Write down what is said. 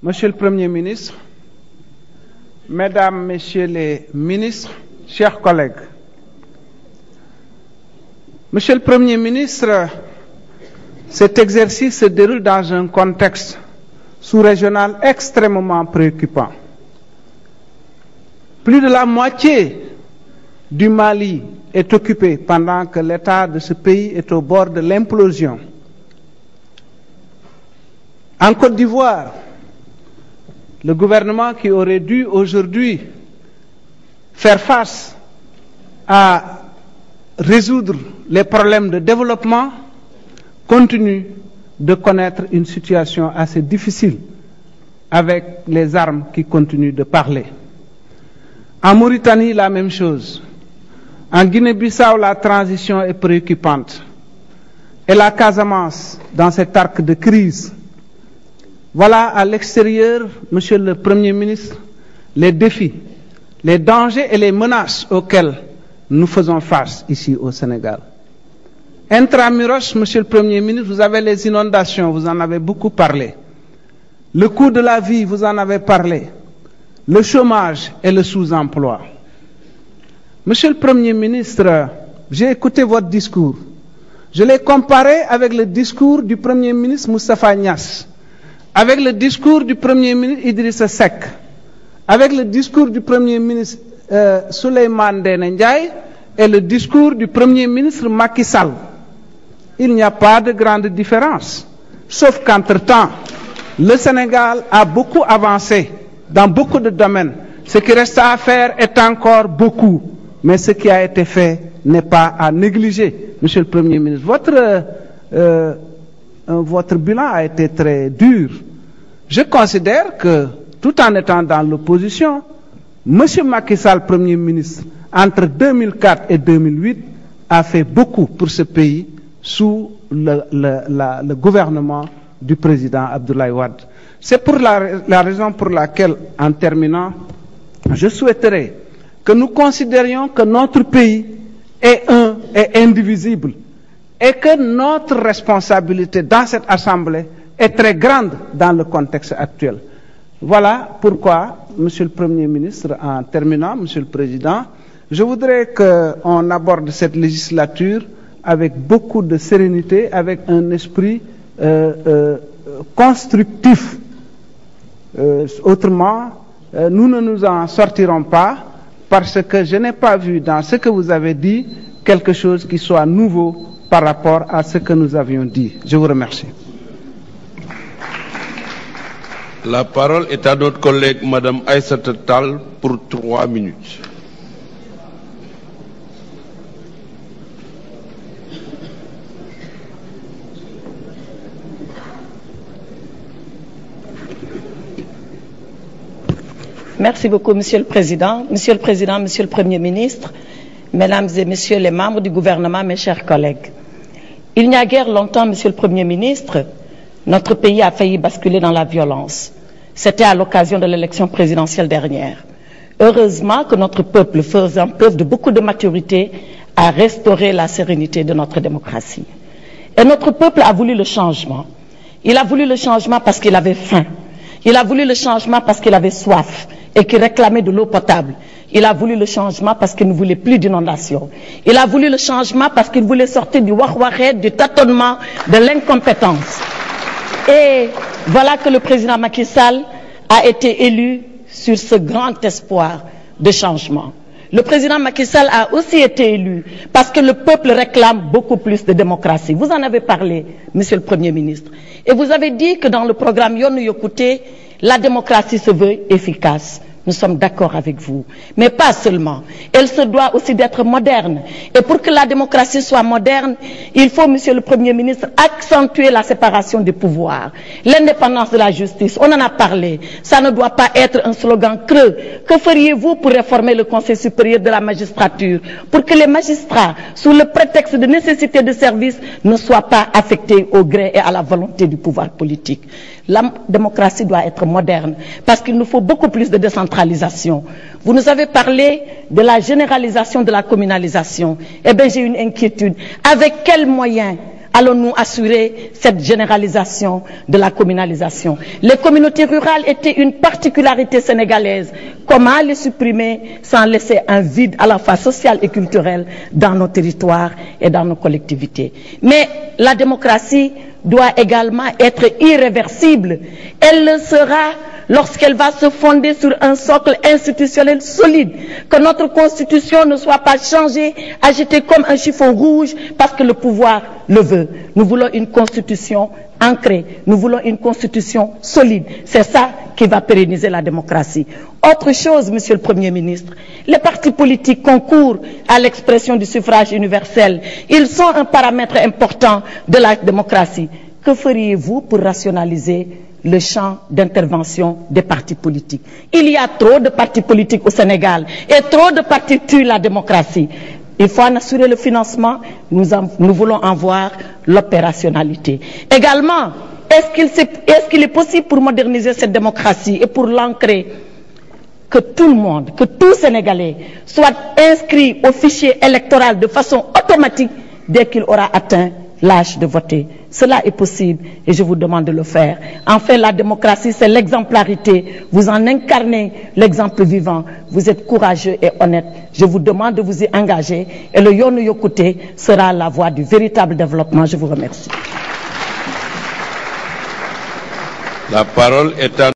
Monsieur le Premier ministre, Mesdames, Messieurs les ministres, chers collègues. Monsieur le Premier ministre, cet exercice se déroule dans un contexte sous-régional extrêmement préoccupant. Plus de la moitié du Mali est occupée pendant que l'État de ce pays est au bord de l'implosion. En Côte d'Ivoire, le gouvernement qui aurait dû aujourd'hui faire face à résoudre les problèmes de développement continue de connaître une situation assez difficile avec les armes qui continuent de parler. En Mauritanie, la même chose. En Guinée-Bissau, la transition est préoccupante. Et la Casamance, dans cet arc de crise. Voilà à l'extérieur, Monsieur le Premier ministre, les défis, les dangers et les menaces auxquels nous faisons face ici au Sénégal. Intramuros, Monsieur le Premier ministre, vous avez les inondations, vous en avez beaucoup parlé. Le coût de la vie, vous en avez parlé. Le chômage et le sous-emploi. Monsieur le Premier ministre, j'ai écouté votre discours. Je l'ai comparé avec le discours du Premier ministre Moustapha Niasse, avec le discours du Premier ministre Idrissa Seck, avec le discours du Premier ministre Souleymane Ndéné Ndiaye et le discours du Premier ministre Macky Sall. Il n'y a pas de grande différence, sauf qu'entre-temps, le Sénégal a beaucoup avancé dans beaucoup de domaines. Ce qui reste à faire est encore beaucoup, mais ce qui a été fait n'est pas à négliger. Monsieur le Premier ministre, votre bilan a été très dur. Je considère que, tout en étant dans l'opposition, M. Macky Sall, Premier ministre, entre 2004 et 2008, a fait beaucoup pour ce pays sous le gouvernement du président Abdoulaye Wade. C'est pour la raison pour laquelle, en terminant, je souhaiterais que nous considérions que notre pays est un et indivisible et que notre responsabilité dans cette Assemblée est très grande dans le contexte actuel. Voilà pourquoi, Monsieur le Premier ministre, en terminant, Monsieur le Président, je voudrais qu'on aborde cette législature avec beaucoup de sérénité, avec un esprit constructif. Autrement, nous ne nous en sortirons pas parce que je n'ai pas vu dans ce que vous avez dit quelque chose qui soit nouveau par rapport à ce que nous avions dit. Je vous remercie. La parole est à notre collègue Madame Aïssata Tall pour 3 minutes. Merci beaucoup, Monsieur le Président. Monsieur le Président, Monsieur le Premier ministre, Mesdames et Messieurs les membres du gouvernement, mes chers collègues. Il n'y a guère longtemps, Monsieur le Premier ministre, notre pays a failli basculer dans la violence. C'était à l'occasion de l'élection présidentielle dernière. Heureusement que notre peuple, faisant preuve de beaucoup de maturité, a restauré la sérénité de notre démocratie. Et notre peuple a voulu le changement. Il a voulu le changement parce qu'il avait faim. Il a voulu le changement parce qu'il avait soif et qu'il réclamait de l'eau potable. Il a voulu le changement parce qu'il ne voulait plus d'inondation. Il a voulu le changement parce qu'il voulait sortir du wahwahet, du tâtonnement, de l'incompétence. Et voilà que le président Macky Sall a été élu sur ce grand espoir de changement. Le président Macky Sall a aussi été élu parce que le peuple réclame beaucoup plus de démocratie. Vous en avez parlé, Monsieur le Premier ministre. Et vous avez dit que dans le programme Yoonu Yokkute, la démocratie se veut efficace. Nous sommes d'accord avec vous. Mais pas seulement. Elle se doit aussi d'être moderne. Et pour que la démocratie soit moderne, il faut, Monsieur le Premier ministre, accentuer la séparation des pouvoirs. L'indépendance de la justice, on en a parlé. Ça ne doit pas être un slogan creux. Que feriez-vous pour réformer le Conseil supérieur de la magistrature, pour que les magistrats, sous le prétexte de nécessité de service, ne soient pas affectés au gré et à la volonté du pouvoir politique? La démocratie doit être moderne parce qu'il nous faut beaucoup plus de décentralisation. Vous nous avez parlé de la généralisation de la communalisation. Eh bien, j'ai une inquiétude. Avec quels moyens allons-nous assurer cette généralisation de la communalisation? Les communautés rurales étaient une particularité sénégalaise. Comment les supprimer sans laisser un vide à la fois social et culturel dans nos territoires et dans nos collectivités? Mais la démocratie doit également être irréversible. Elle le sera lorsqu'elle va se fonder sur un socle institutionnel solide, que notre constitution ne soit pas changée, agitée comme un chiffon rouge parce que le pouvoir le veut. Nous voulons une constitution ancrée, nous voulons une constitution solide. C'est ça qui va pérenniser la démocratie. Autre chose, Monsieur le Premier ministre, les partis politiques concourent à l'expression du suffrage universel. Ils sont un paramètre important de la démocratie. Que feriez-vous pour rationaliser le champ d'intervention des partis politiques? Il y a trop de partis politiques au Sénégal et trop de partis tuent la démocratie. Il faut en assurer le financement, nous voulons en voir l'opérationnalité. Également, est-ce qu'il est possible pour moderniser cette démocratie et pour l'ancrer, que tout le monde, que tout Sénégalais soit inscrit au fichier électoral de façon automatique dès qu'il aura atteint l'âge de voter? Cela est possible et je vous demande de le faire. Enfin, la démocratie, c'est l'exemplarité. Vous en incarnez l'exemple vivant. Vous êtes courageux et honnête. Je vous demande de vous y engager et le Yoonu Yokkute sera la voie du véritable développement. Je vous remercie. La parole est à